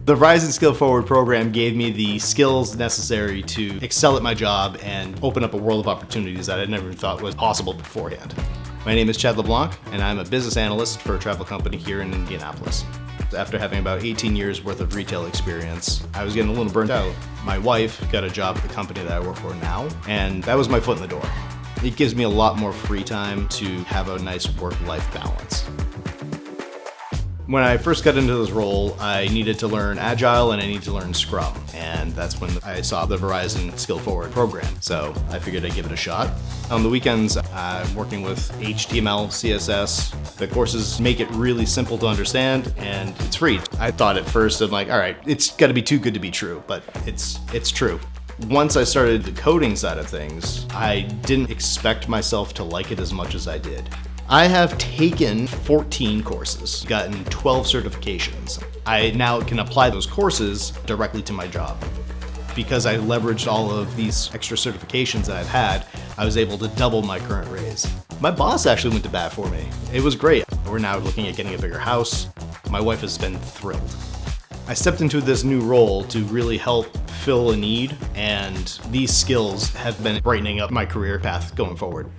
The Verizon Skill Forward program gave me the skills necessary to excel at my job and open up a world of opportunities that I never thought was possible beforehand. My name is Chad LeBlanc, and I'm a business analyst for a travel company here in Indianapolis. After having about 18 years worth of retail experience, I was getting a little burnt out. My wife got a job at the company that I work for now, and that was my foot in the door. It gives me a lot more free time to have a nice work-life balance. When I first got into this role, I needed to learn Agile and I needed to learn Scrum. And that's when I saw the Verizon Skill Forward program. So I figured I'd give it a shot. On the weekends, I'm working with HTML, CSS. The courses make it really simple to understand and it's free. I thought at first, I'm like, all right, it's gotta be too good to be true, but it's true. Once I started the coding side of things, I didn't expect myself to like it as much as I did. I have taken 14 courses, gotten 12 certifications. I now can apply those courses directly to my job. Because I leveraged all of these extra certifications that I've had, I was able to double my current raise. My boss actually went to bat for me. It was great. We're now looking at getting a bigger house. My wife has been thrilled. I stepped into this new role to really help fill a need, and these skills have been brightening up my career path going forward.